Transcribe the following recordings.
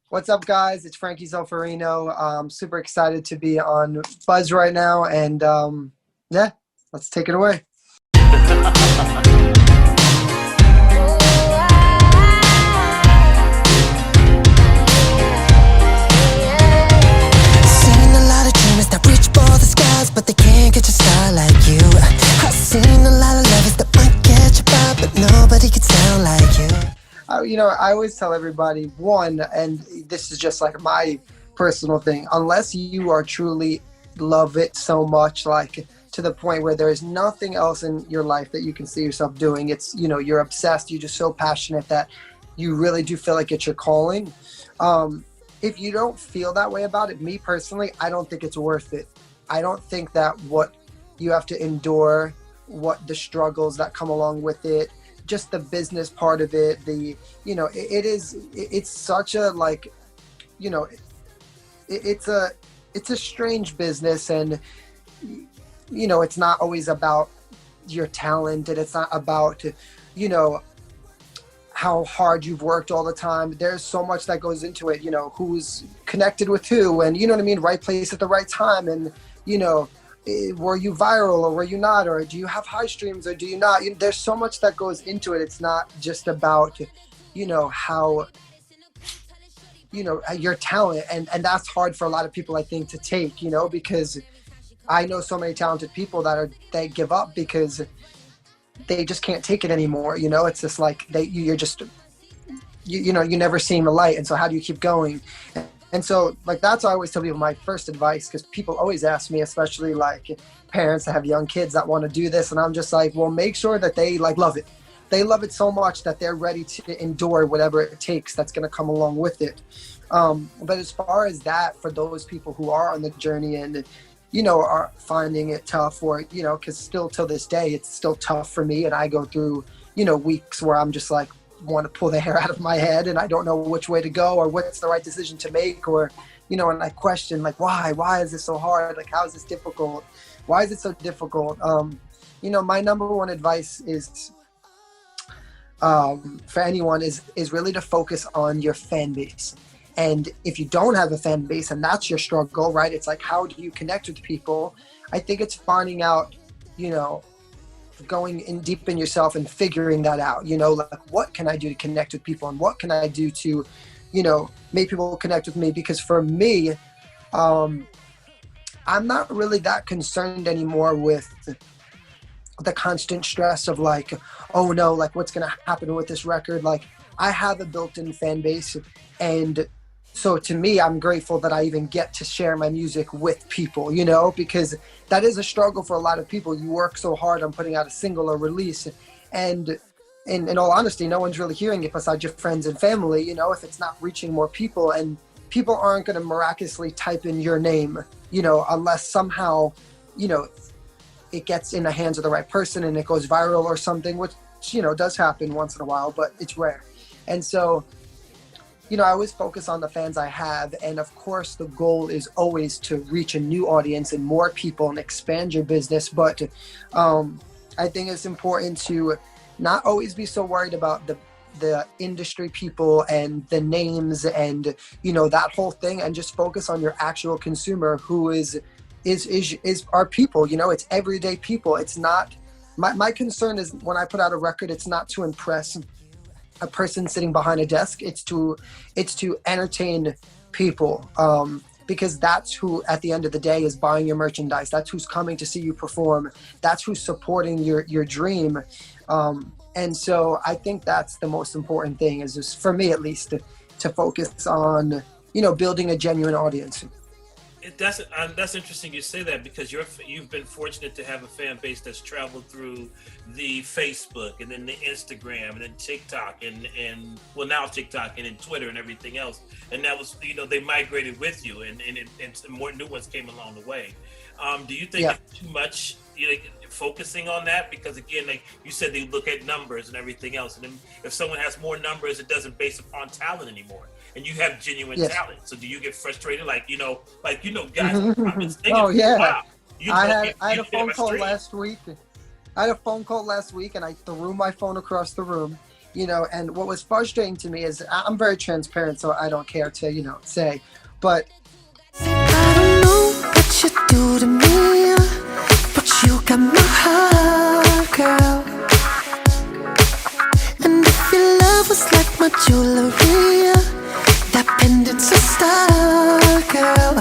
What's up, guys? It's Frankie Zulferino. Super excited to be on Buzz right now, and yeah, let's take it away. Seen a lot of dreamers that reach for the skies, but they can't get your style like you. I've seen a lot of lovers that might catch your vibe, but nobody can sound like you. I always tell everybody, one, and this is just like my personal thing, unless you are truly love it so much, like to the point where there is nothing else in your life that you can see yourself doing. It's, you're obsessed, you're just so passionate that you really do feel like it's your calling. If you don't feel that way about it, me personally, I don't think it's worth it. I don't think that what you have to endure, what the struggles that come along with it, just the business part of it, it's such a, like, it's a strange business, and it's not always about your talent, and it's not about how hard you've worked all the time. There's so much that goes into it, who's connected with who, and you know what I mean, right place at the right time, and were you viral or were you not, or do you have high streams or do you not? There's so much that goes into it. It's not just about how your talent, and that's hard for a lot of people, I think, to take, because I know so many talented people they give up because they just can't take it anymore. It's just like you're just you never seeing the light, and so how do you keep going? And so, like, that's why I always tell people my first advice, because people always ask me, especially like parents that have young kids that want to do this, and I'm just like, well, make sure that they love it. They love it so much that they're ready to endure whatever it takes that's going to come along with it. But as far as that, for those people who are on the journey and are finding it tough, or because still till this day it's still tough for me, and I go through weeks where I'm just like, want to pull the hair out of my head, and I don't know which way to go or what's the right decision to make, or and I question, like, why is this so hard, like, how is this difficult, why is it so difficult? My number one advice is for anyone is really to focus on your fan base. And if you don't have a fan base and that's your struggle, right, it's like, how do you connect with people? I think it's finding out, going in deep in yourself and figuring that out, like, what can I do to connect with people, and what can I do to make people connect with me? Because for me, I'm not really that concerned anymore with the constant stress of, like, oh no, like, what's gonna happen with this record. Like, I have a built-in fan base, and so to me, I'm grateful that I even get to share my music with people, because that is a struggle for a lot of people. You work so hard on putting out a single or release, and in all honesty, no one's really hearing it besides your friends and family, if it's not reaching more people. And people aren't going to miraculously type in your name, unless somehow, it gets in the hands of the right person and it goes viral or something, which, does happen once in a while, but it's rare. And so, I always focus on the fans I have. And of course, the goal is always to reach a new audience and more people and expand your business. But I think it's important to not always be so worried about the industry people and the names and, that whole thing, and just focus on your actual consumer, who is our people. It's everyday people. It's not, my concern is, when I put out a record, it's not to impress a person sitting behind a desk. It's to entertain people, because that's who at the end of the day is buying your merchandise. That's who's coming to see you perform. That's who's supporting your dream. And so I think that's the most important thing, is just, for me at least, to focus on building a genuine audience. That's interesting you say that, because you've been fortunate to have a fan base that's traveled through the Facebook and then the Instagram and then TikTok and well, now TikTok and then Twitter and everything else. And that was, they migrated with you, and some more new ones came along the way. Do you think it's too much focusing on that? Because again, like you said, they look at numbers and everything else. And then if someone has more numbers, it doesn't base upon talent anymore. And you have genuine talent. So do you get frustrated? Guys, I've been thinking, oh yeah. Wow, I had a phone call last week. I had a phone call last week, and I threw my phone across the room. And what was frustrating to me is I'm very transparent, so I don't care to, say, but I don't know what you do to me, but you got my heart, girl. And if your love was like my jewelry, that pendant's a star, girl.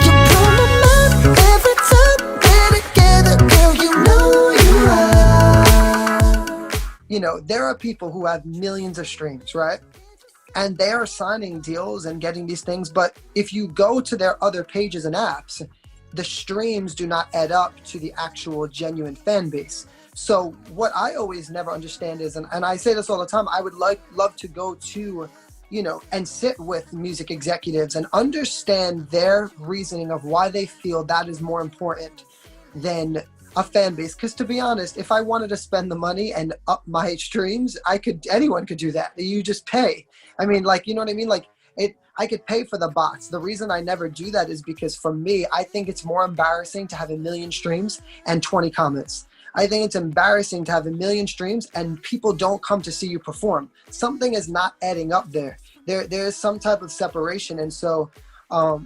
You blow my mind every time we're together, girl. You know you are. There are people who have millions of streams, right? And they are signing deals and getting these things. But if you go to their other pages and apps, the streams do not add up to the actual genuine fan base. So what I always never understand is, and I say this all the time, I would love to go to, and sit with music executives and understand their reasoning of why they feel that is more important than a fan base. Because to be honest, if I wanted to spend the money and up my streams, anyone could do that. You just pay. I mean, you know what I mean? I could pay for the bots. The reason I never do that is because for me, I think it's more embarrassing to have 1 million streams and 20 comments. I think it's embarrassing to have 1 million streams and people don't come to see you perform. Something is not adding up there. There is some type of separation. And so, I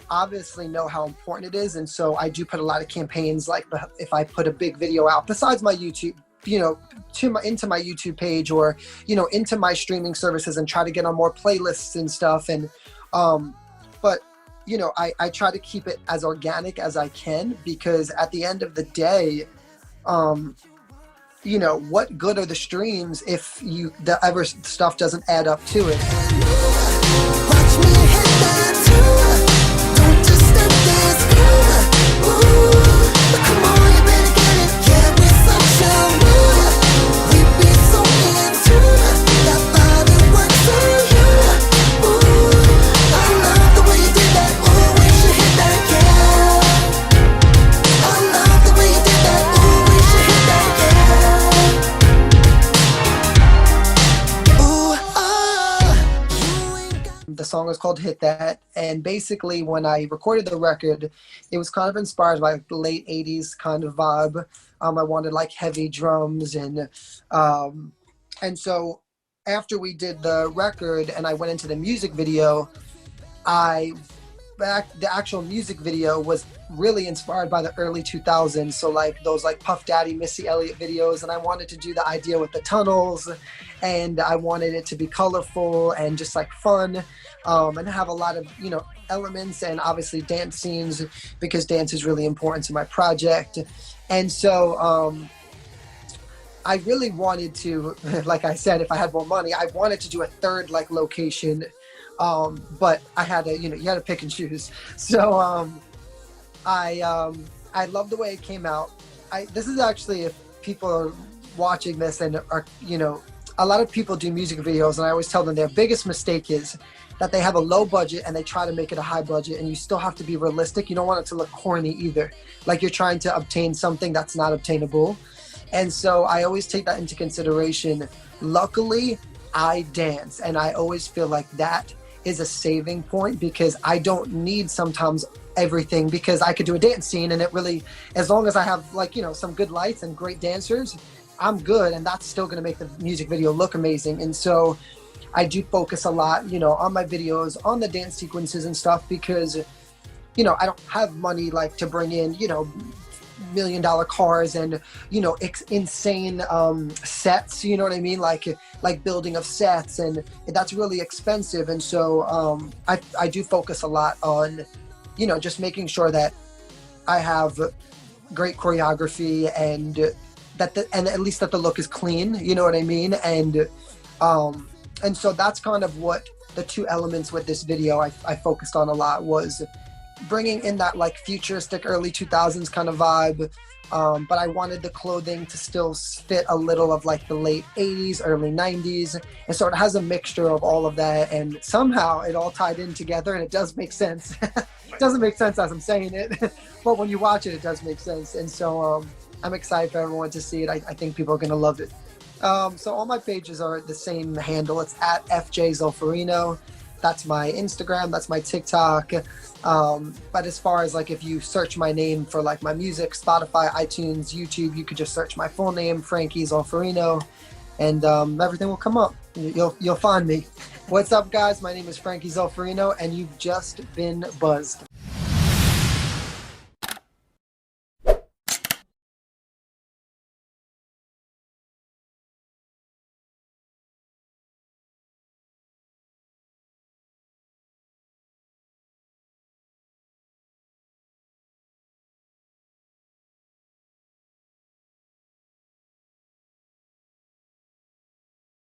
obviously know how important it is. And so I do put a lot of campaigns, like if I put a big video out, besides my YouTube, into my YouTube page or, into my streaming services and try to get on more playlists and stuff. And, but, I try to keep it as organic as I can, because at the end of the day, what good are the streams if the other stuff doesn't add up to it? Watch me hit that too. Don't just step this through. Ooh, come on, you better get it. Yeah, we're such a mood. We be so into that body works for you. Ooh, I love the way you did that. Ooh, we should hit that, yeah. I love the way you did that. Ooh, we should hit that, yeah. Ooh, you ain't got. The song is called Hit That. And basically when I recorded the record, it was kind of inspired by the late 80s kind of vibe. I wanted heavy drums and so after we did the record and I went into the music video, the actual music video was really inspired by the early 2000s. So those Puff Daddy, Missy Elliott videos. And I wanted to do the idea with the tunnels, and I wanted it to be colorful and just fun, and have a lot of, elements and obviously dance scenes, because dance is really important to my project. And so, I really wanted to, like I said, if I had more money, I wanted to do a third location. But I had to, you had to pick and choose. So, I love the way it came out. This is actually, if people are watching this and are, a lot of people do music videos, and I always tell them their biggest mistake is that they have a low budget and they try to make it a high budget, and you still have to be realistic. You don't want it to look corny either. You're trying to obtain something that's not obtainable. And so I always take that into consideration. Luckily, I dance, and I always feel like that is a saving point, because I don't need sometimes everything, because I could do a dance scene and it really, as long as I have some good lights and great dancers, I'm good, and that's still going to make the music video look amazing. And so I do focus a lot, on my videos, on the dance sequences and stuff, because, I don't have money to bring in, $1 million cars and, insane sets, you know what I mean? Like building of sets, and that's really expensive. And so I do focus a lot on, just making sure that I have great choreography and and at least that the look is clean, you know what I mean? And so that's kind of what the two elements with this video I focused on a lot, was bringing in that futuristic early 2000s kind of vibe, but I wanted the clothing to still fit a little of the late 80s, early 90s, and so it has a mixture of all of that, and somehow it all tied in together, and it does make sense. It doesn't make sense as I'm saying it, but when you watch it, it does make sense. And so I'm excited for everyone to see it. I think people are going to love it. So all my pages are the same handle. It's at FJ Zulferino. That's my Instagram, that's my TikTok. But as far as like if you search my name for like my music, Spotify, iTunes, YouTube, you could just search my full name, Frankie Zulferino, and everything will come up. You'll find me. What's up, guys? My name is Frankie Zulferino, and you've just been buzzed.